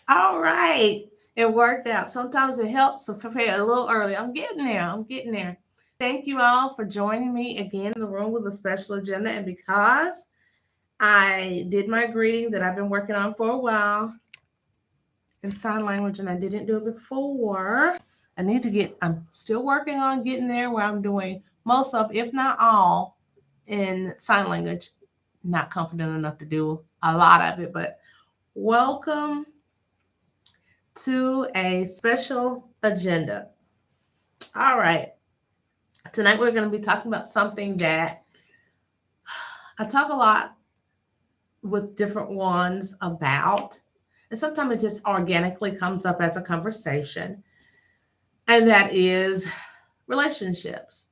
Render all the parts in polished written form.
All right. It worked out. Sometimes it helps to prepare a little early. I'm getting there. I'm getting there. Thank you all for joining me again in the room with a special agenda. And because I did my greeting that I've been working on for a while in sign language and I didn't do it before, I'm still working on getting there where I'm doing most of, if not all, in sign language. Not confident enough to do a lot of it, but welcome to a special agenda. All right. Tonight we're going to be talking about something that I talk a lot with different ones about, and sometimes it just organically comes up as a conversation, and that is relationships.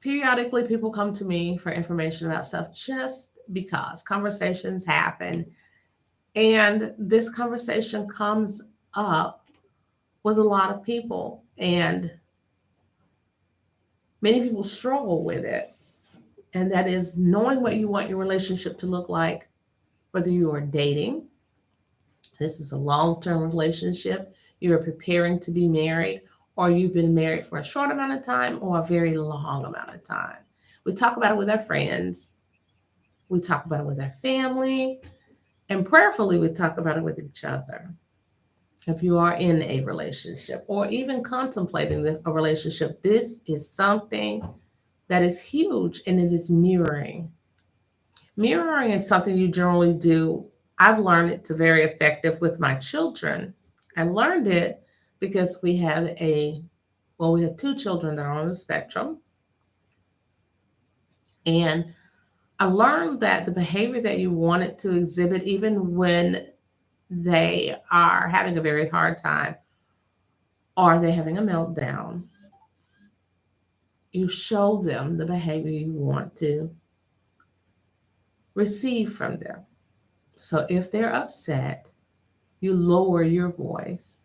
Periodically, people come to me for information about stuff just because conversations happen, and this conversation comes up with a lot of people, and many people struggle with it, and that is knowing what you want your relationship to look like, whether you are dating, this is a long term relationship, you're preparing to be married, or you've been married for a short amount of time or a very long amount of time. We talk about it with our friends, we talk about it with our family, and prayerfully, we talk about it with each other. If you are in a relationship or even contemplating a relationship, this is something that is huge, and it is mirroring. Mirroring is something you generally do. I've learned it's very effective with my children. I learned it because we have two children that are on the spectrum. And I learned that the behavior that you want it to exhibit, even when they are having a very hard time or they're having a meltdown, you show them the behavior you want to receive from them. So if they're upset, you lower your voice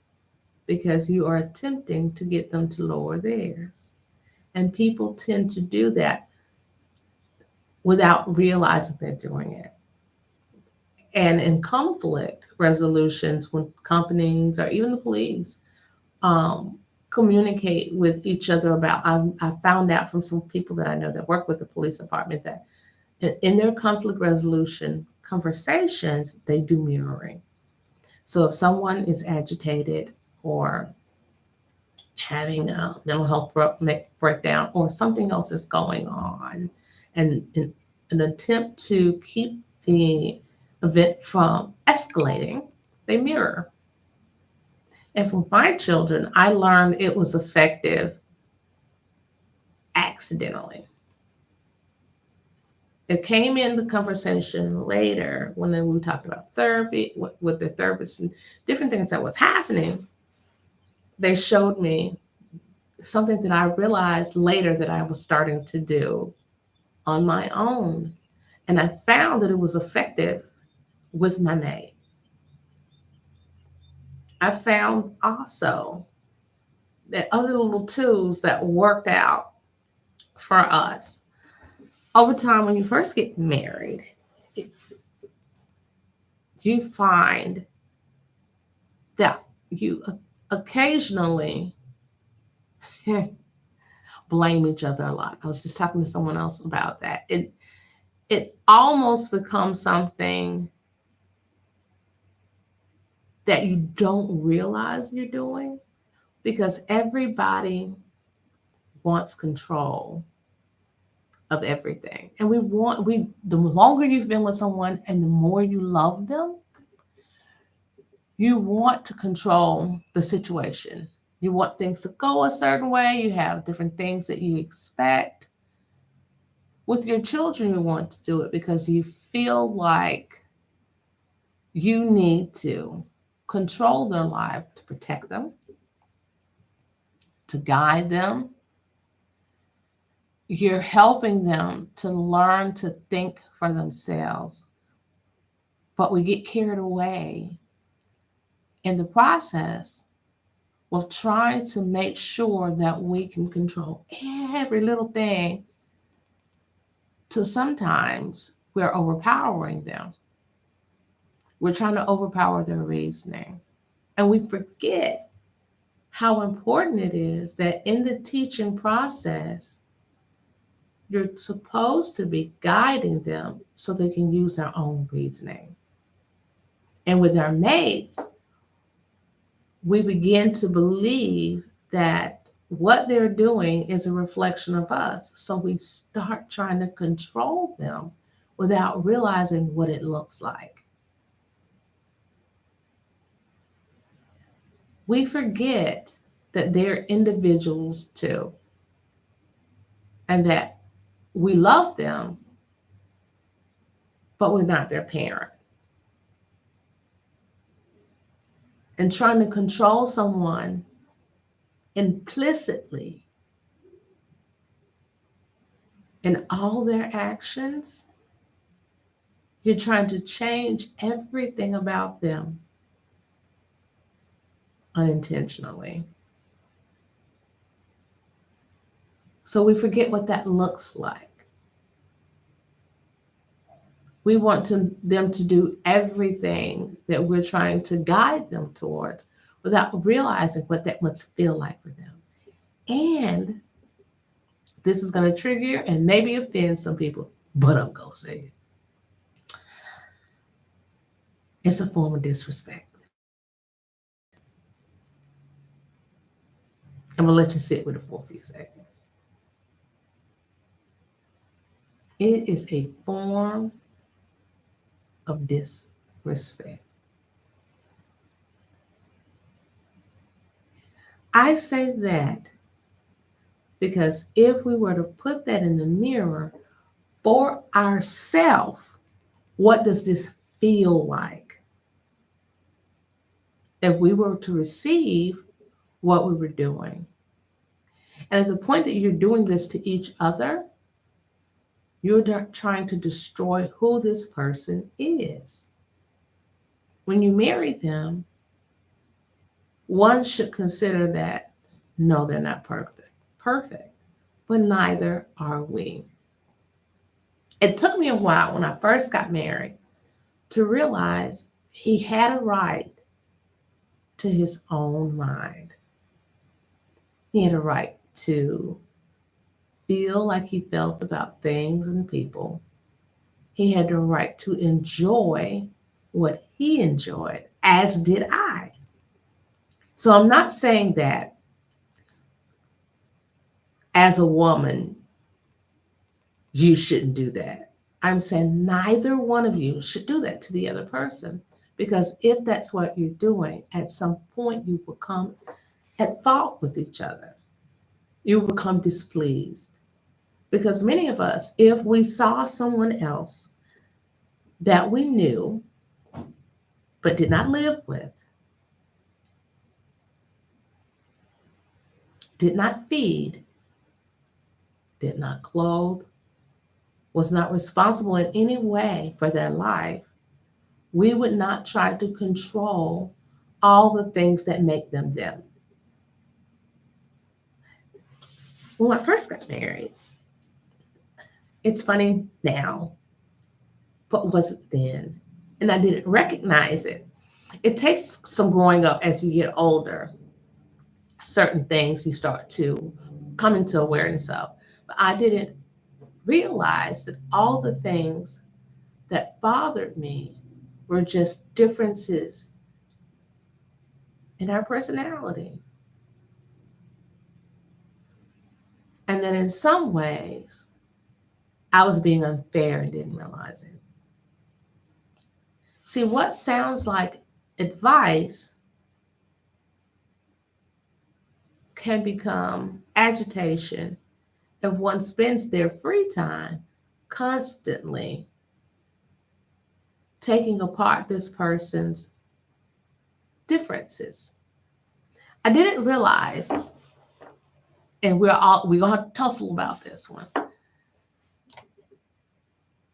because you are attempting to get them to lower theirs. And people tend to do that without realizing they're doing it. And in conflict resolutions, when companies or even the police um, communicate with each other about, I found out from some people that I know that work with the police department that in their conflict resolution conversations, they do mirroring. So if someone is agitated or having a mental health breakdown or something else is going on, and in an attempt to keep the event from escalating, they mirror. And for my children, I learned it was effective accidentally. It came in the conversation later when then we talked about therapy with the therapist and different things that was happening. They showed me something that I realized later that I was starting to do on my own. And I found that it was effective with my maid. I found also that other little tools that worked out for us over time when you first get married, you find that you occasionally blame each other a lot. I was just talking to someone else about that. It almost becomes something that you don't realize you're doing because everybody wants control of everything. And the longer you've been with someone and the more you love them, you want to control the situation. You want things to go a certain way. You have different things that you expect. With your children, you want to do it because you feel like you need to control their life to protect them, to guide them. You're helping them to learn to think for themselves. But we get carried away in the process of trying to make sure that we can control every little thing till sometimes we're overpowering them. We're trying to overpower their reasoning. And we forget how important it is that in the teaching process, you're supposed to be guiding them so they can use their own reasoning. And with our mates, we begin to believe that what they're doing is a reflection of us. So we start trying to control them without realizing what it looks like. We forget that they're individuals too, and that we love them, but we're not their parent. And trying to control someone implicitly in all their actions, you're trying to change everything about them unintentionally. So we forget what that looks like. We want them to do everything that we're trying to guide them towards without realizing what that must feel like for them. And this is going to trigger and maybe offend some people, but I'm going to say it. It's a form of disrespect. I'm going to let you sit with it for a few seconds. It is a form of disrespect. I say that because if we were to put that in the mirror for ourselves, what does this feel like? If we were to receive what we were doing. And at the point that you're doing this to each other, you're trying to destroy who this person is. When you marry them, one should consider that no, they're not perfect, but neither are we. It took me a while when I first got married to realize he had a right to his own mind. He had a right to feel like he felt about things and people. He had the right to enjoy what he enjoyed, as did I. So I'm not saying that as a woman, you shouldn't do that. I'm saying neither one of you should do that to the other person. Because if that's what you're doing, at some point you become at fault with each other. You become displeased. Because many of us, if we saw someone else that we knew but did not live with, did not feed, did not clothe, was not responsible in any way for their life, we would not try to control all the things that make them them. When I first got married, it's funny now, but wasn't then. And I didn't recognize it. It takes some growing up as you get older. Certain things you start to come into awareness of. But I didn't realize that all the things that bothered me were just differences in our personality. And that in some ways, I was being unfair and didn't realize it. See, what sounds like advice can become agitation if one spends their free time constantly taking apart this person's differences. I didn't realize, and we're gonna have to tussle about this one,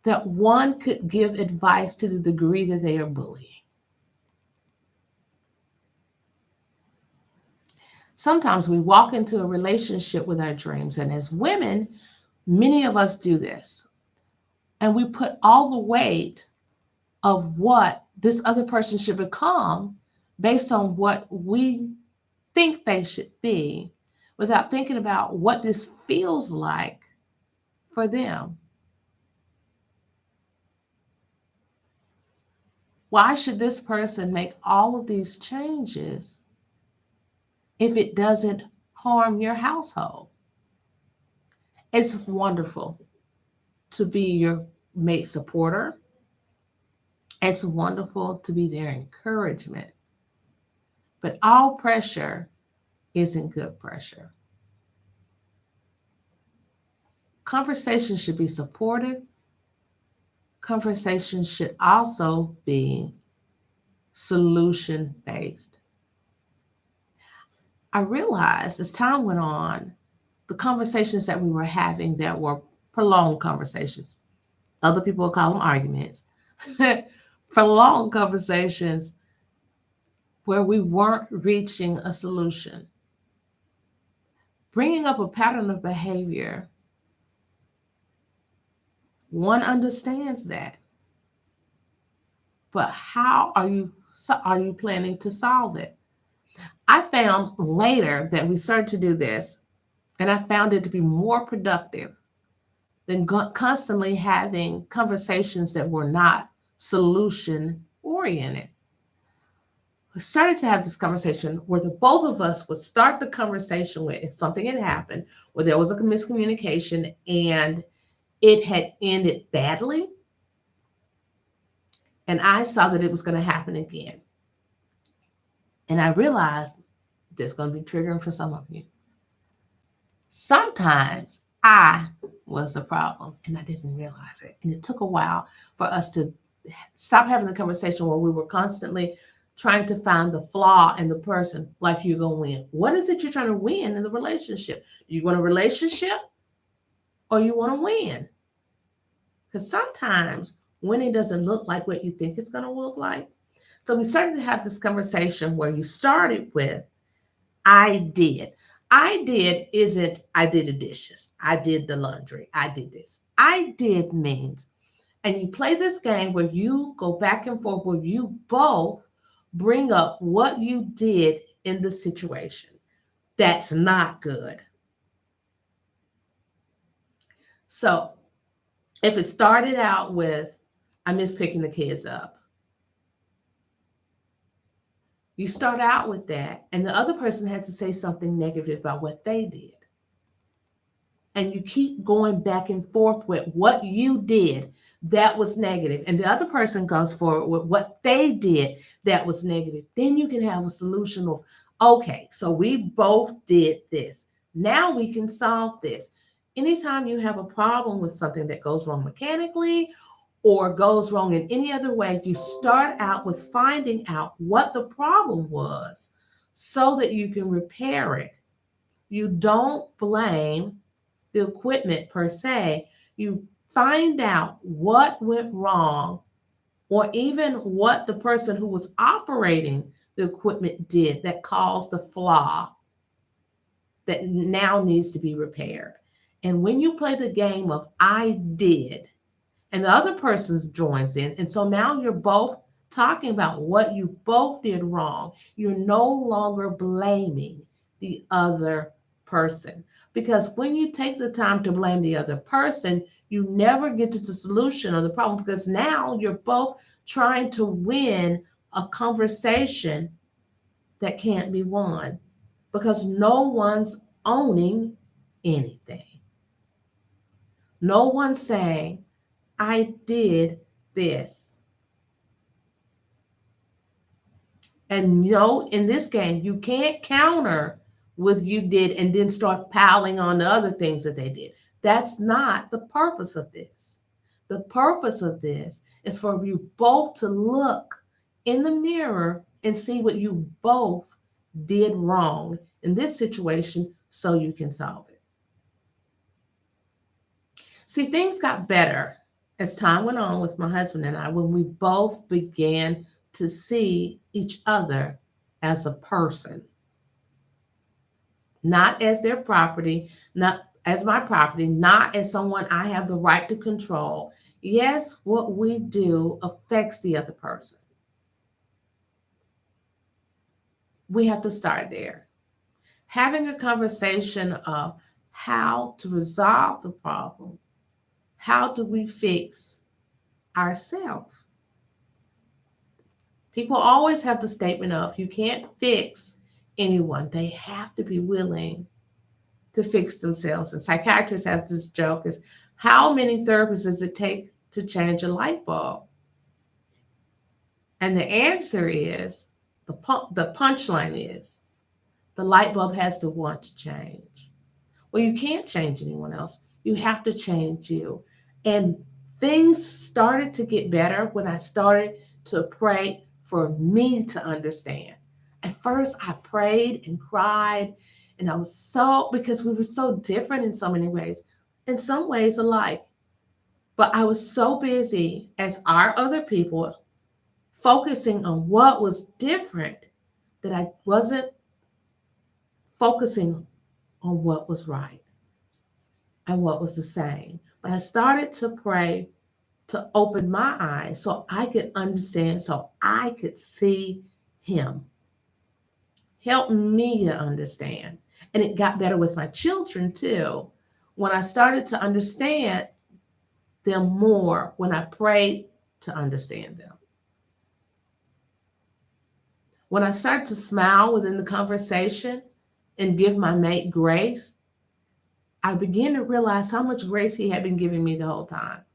that one could give advice to the degree that they are bullying. Sometimes we walk into a relationship with our dreams, and as women, many of us do this, and we put all the weight of what this other person should become based on what we think they should be without thinking about what this feels like for them. Why should this person make all of these changes if it doesn't harm your household? It's wonderful to be your mate supporter. It's wonderful to be their encouragement. But all pressure isn't good pressure. Conversation should be supportive. Conversation should also be solution based. I realized as time went on, the conversations that we were having that were prolonged conversations, other people would call them arguments, prolonged conversations where we weren't reaching a solution. Bringing up a pattern of behavior, one understands that. But how are you planning to solve it? I found later that we started to do this, and I found it to be more productive than constantly having conversations that were not solution oriented. We started to have this conversation where the both of us would start the conversation with if something had happened, where there was a miscommunication and it had ended badly, and I saw that it was going to happen again. And I realized this is going to be triggering for some of you. Sometimes I was the problem and I didn't realize it. And it took a while for us to stop having the conversation where we were constantly trying to find the flaw in the person, like you're going to win. What is it you're trying to win in the relationship? You want a relationship or you want to win? Because sometimes winning doesn't look like what you think it's going to look like. So we started to have this conversation where you started with, I did. I did isn't I did the dishes. I did the laundry. I did this. I did means, and you play this game where you go back and forth, where you both bring up what you did in the situation. That's not good. So if it started out with, I miss picking the kids up, you start out with that, and the other person had to say something negative about what they did. And you keep going back and forth with what you did that was negative, and the other person goes forward with what they did that was negative. Then you can have a solution of, okay, so we both did this. Now we can solve this. Anytime you have a problem with something that goes wrong mechanically or goes wrong in any other way, you start out with finding out what the problem was so that you can repair it. You don't blame the equipment per se. You find out what went wrong or even what the person who was operating the equipment did that caused the flaw that now needs to be repaired. And when you play the game of I did, and the other person joins in. And so now you're both talking about what you both did wrong. You're no longer blaming the other person. Because when you take the time to blame the other person, you never get to the solution of the problem because now you're both trying to win a conversation that can't be won because no one's owning anything. No one's saying, I did this. And in this game, you can't counter with you did and then start piling on the other things that they did. That's not the purpose of this. The purpose of this is for you both to look in the mirror and see what you both did wrong in this situation so you can solve it. See, things got better as time went on with my husband and I when we both began to see each other as a person, not as their property, not as my property, not as someone I have the right to control. Yes, what we do affects the other person. We have to start there. Having a conversation of how to resolve the problem. How do we fix ourselves? People always have the statement of you can't fix anyone. They have to be willing to fix themselves. And psychiatrists have this joke is how many therapists does it take to change a light bulb? And the answer is the punchline is the light bulb has to want to change. Well, you can't change anyone else. You have to change you. And things started to get better when I started to pray for me to understand. At first, I prayed and cried, and I was so, because we were so different in so many ways, in some ways alike. But I was so busy, as are other people, focusing on what was different that I wasn't focusing on what was right and what was the same. But I started to pray to open my eyes so I could understand, so I could see Him. Help me to understand. And it got better with my children too. When I started to understand them more, when I prayed to understand them. When I started to smile within the conversation and give my mate grace, I began to realize how much grace he had been giving me the whole time.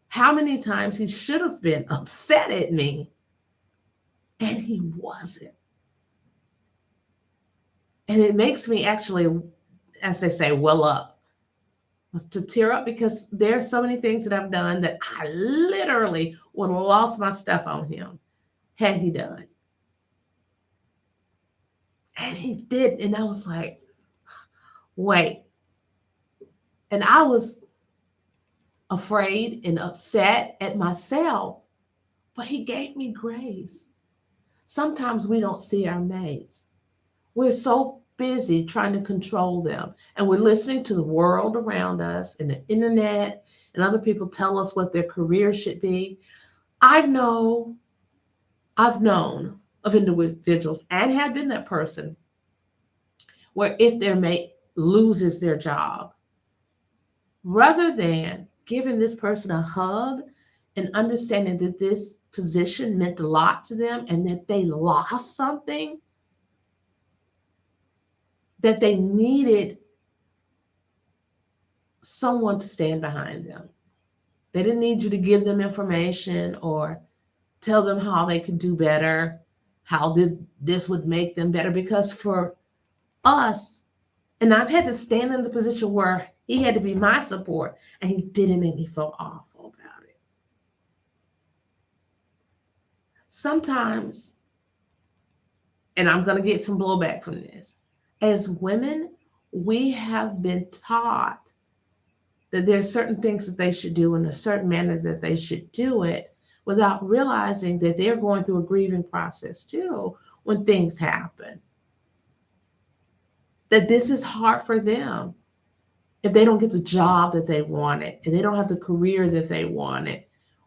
How many times he should have been upset at me, and he wasn't. And it makes me actually, as they say, well up, to tear up, because there are so many things that I've done that I literally would have lost my stuff on him had he done. And he did. And I was like, wait. And I was afraid and upset at myself, but he gave me grace. Sometimes we don't see our mates. We're so busy trying to control them, and we're listening to the world around us and the internet and other people tell us what their career should be. I've known of individuals and have been that person where if their mate loses their job, rather than giving this person a hug and understanding that this position meant a lot to them and that they lost something, that they needed someone to stand behind them. They didn't need you to give them information or tell them how they could do better, how this would make them better. Because for us, and I've had to stand in the position where he had to be my support, and he didn't make me feel awful about it. Sometimes, and I'm going to get some blowback from this, as women, we have been taught that there's certain things that they should do in a certain manner that they should do it without realizing that they're going through a grieving process too when things happen. That this is hard for them if they don't get the job that they wanted and they don't have the career that they wanted,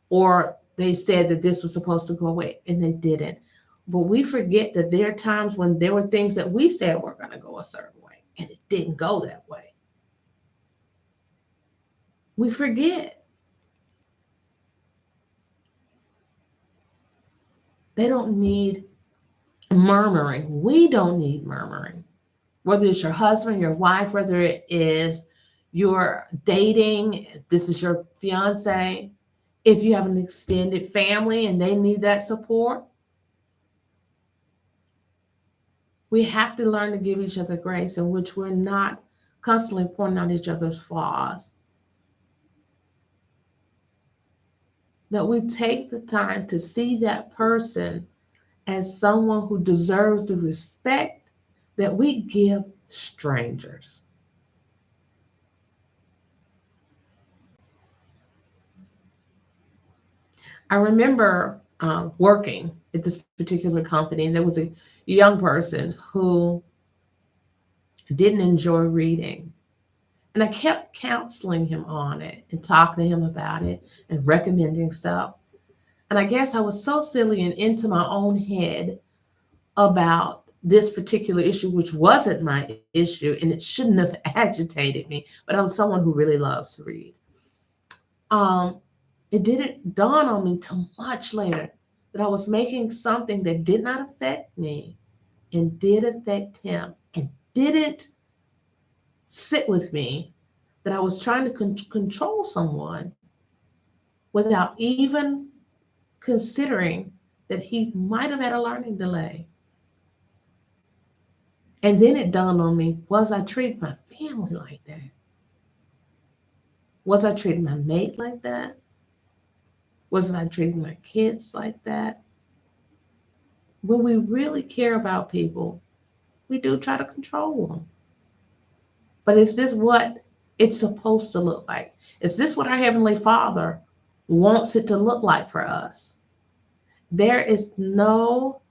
or they said that this was supposed to go away and they didn't. But we forget that there are times when there were things that we said were going to go a certain way and it didn't go that way. We forget. They don't need murmuring. We don't need murmuring. Whether it's your husband, your wife, whether it is you're dating, this is your fiance, if you have an extended family and they need that support, we have to learn to give each other grace in which we're not constantly pointing out each other's flaws. That we take the time to see that person as someone who deserves the respect that we give strangers. I remember working at this particular company, and there was a young person who didn't enjoy reading. And I kept counseling him on it and talking to him about it and recommending stuff. And I guess I was so silly and into my own head about this particular issue, which wasn't my issue, and it shouldn't have agitated me, but I'm someone who really loves to read. Um, it didn't dawn on me till much later that I was making something that did not affect me and did affect him and didn't sit with me, that I was trying to control someone without even considering that he might have had a learning delay. And then it dawned on me, was I treating my family like that? Was I treating my mate like that? Was I treating my kids like that? When we really care about people, we do try to control them. But is this what it's supposed to look like? Is this what our Heavenly Father wants it to look like for us? There is no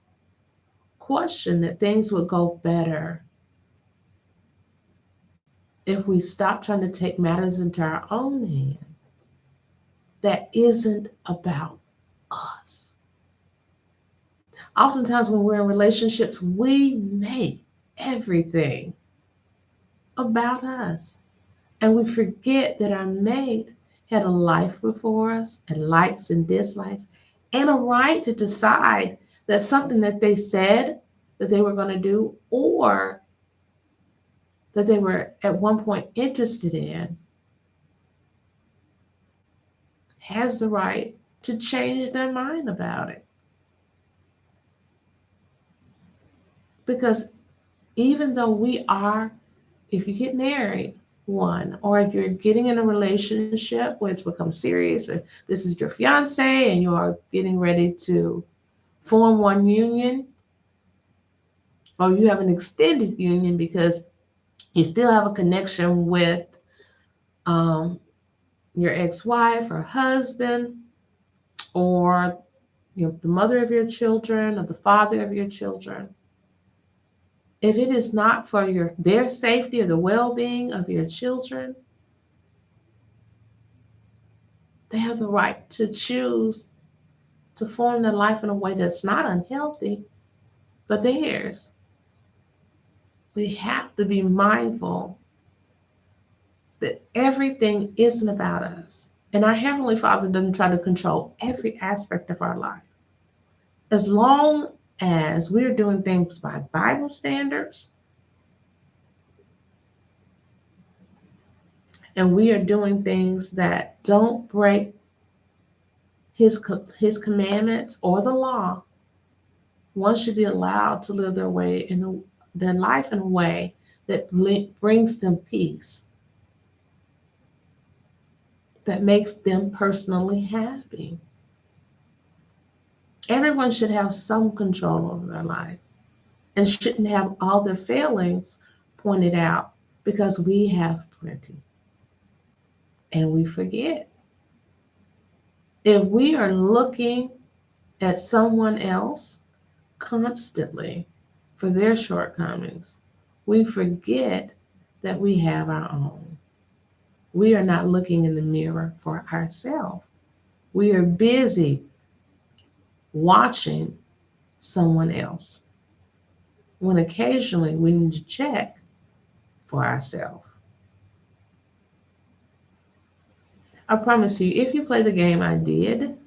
question that things would go better if we stop trying to take matters into our own hand. That isn't about us. Oftentimes, when we're in relationships, we make everything about us. And we forget that our mate had a life before us, and likes and dislikes, and a right to decide that something that they said that they were going to do, or that they were at one point interested in, has the right to change their mind about it. Because even though we are, if you get married, one, or if you're getting in a relationship where it's become serious, or this is your fiance and you are getting ready to form one union, or you have an extended union because you still have a connection with um, your ex-wife or husband, or the mother of your children or the father of your children. If it is not for their safety or the well-being of your children, they have the right to choose to form their life in a way that's not unhealthy, but theirs. We have to be mindful that everything isn't about us. And our Heavenly Father doesn't try to control every aspect of our life. As long as we're doing things by Bible standards, and we are doing things that don't break his commandments or the law, one should be allowed to live their life in a way that brings them peace, that makes them personally happy. Everyone should have some control over their life and shouldn't have all their failings pointed out, because we have plenty and we forget. If we are looking at someone else constantly for their shortcomings, we forget that we have our own. We are not looking in the mirror for ourselves. We are busy watching someone else, when occasionally we need to check for ourselves. I promise you, if you play the game I did,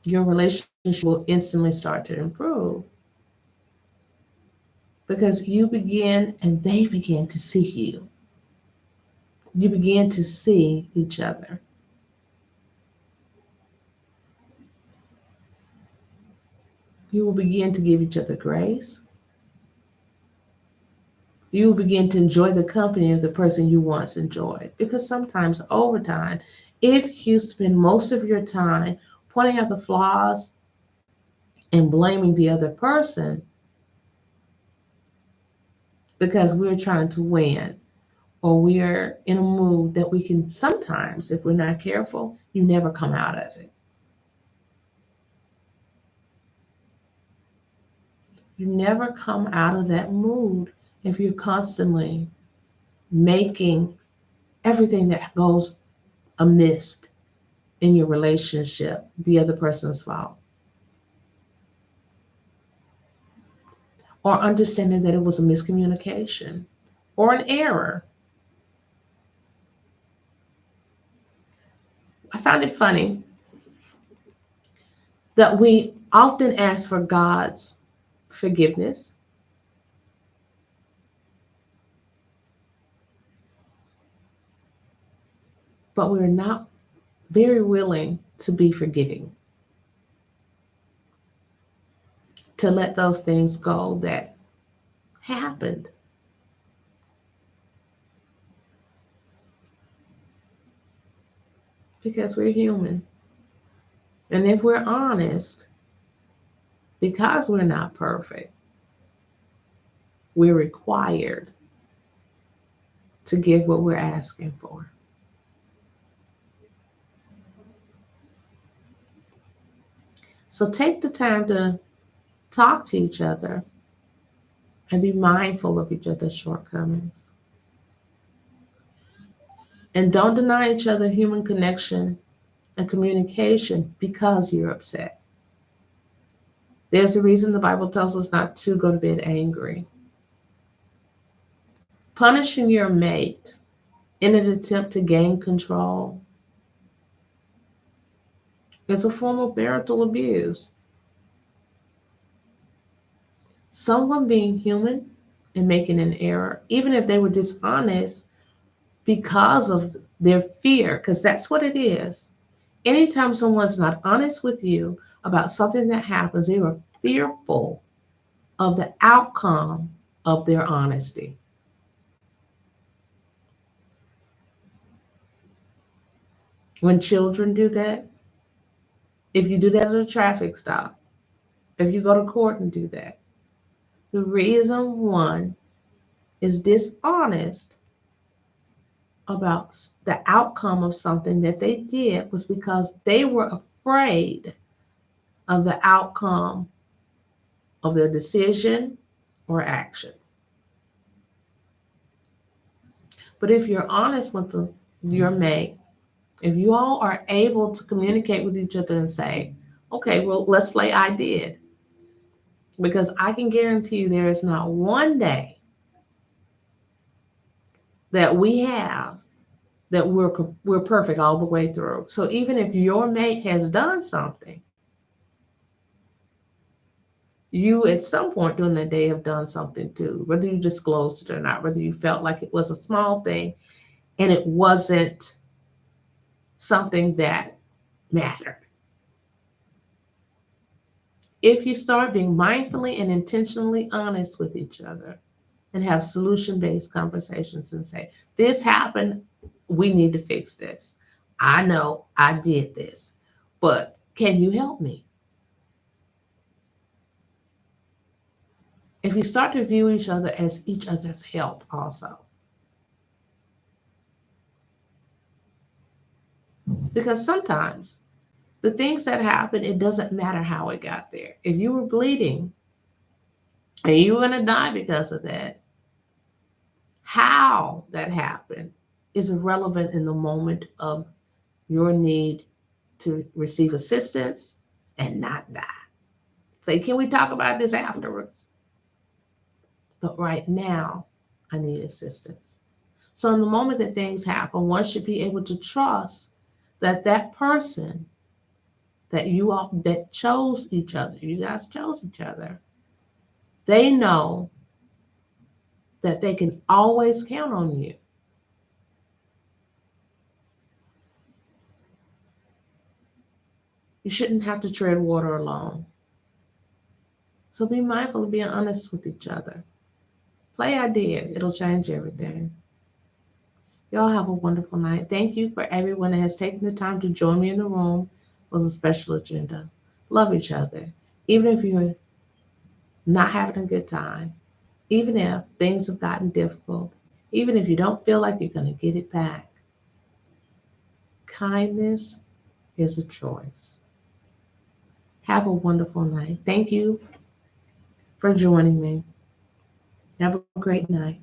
your relationship will instantly start to improve, because you begin and they begin to see you. You begin to see each other. You will begin to give each other grace. You will begin to enjoy the company of the person you once enjoyed. Because sometimes over time, if you spend most of your time pointing out the flaws and blaming the other person because we're trying to win, or we're in a mood that we can sometimes, if we're not careful, you never come out of it. You never come out of that mood if you're constantly making everything that goes amiss in your relationship the other person's fault. or understanding that it was a miscommunication or an error. I found it funny that we often ask for God's forgiveness, but we're not very willing to be forgiving, to let those things go that happened. Because we're human. And if we're honest, because we're not perfect, we're required to give what we're asking for. So take the time to talk to each other and be mindful of each other's shortcomings. And don't deny each other human connection and communication because you're upset. There's a reason the Bible tells us not to go to bed angry. Punishing your mate in an attempt to gain control is a form of marital abuse. Someone being human and making an error, even if they were dishonest because of their fear, because that's what it is. Anytime someone's not honest with you about something that happens, they are fearful of the outcome of their honesty. When children do that, if you do that at a traffic stop, if you go to court and do that, the reason one is dishonest about the outcome of something that they did was because they were afraid of the outcome of their decision or action. But if you're honest with your mate, if you all are able to communicate with each other and say, okay, well, let's play I did. Because I can guarantee you there is not one day that we have that we're perfect all the way through. So even if your mate has done something, you at some point during the day have done something too, whether you disclosed it or not, whether you felt like it was a small thing and it wasn't something that mattered. If you start being mindfully and intentionally honest with each other and have solution-based conversations and say, this happened, we need to fix this. I know I did this, but can you help me? If you start to view each other as each other's help also. Because sometimes the things that happen, it doesn't matter how it got there. If you were bleeding and you were going to die because of that, how that happened is irrelevant in the moment of your need to receive assistance and not die. Say, can we talk about this afterwards? But right now, I need assistance. So in the moment that things happen, one should be able to trust that that person that you all that chose each other, you guys chose each other, they know that they can always count on you. You shouldn't have to tread water alone. So be mindful of being honest with each other. Play I did. It'll change everything. Y'all have a wonderful night. Thank you for everyone that has taken the time to join me in the room with a special agenda. Love each other. Even if you're not having a good time, even if things have gotten difficult, even if you don't feel like you're going to get it back, kindness is a choice. Have a wonderful night. Thank you for joining me. Have a great night.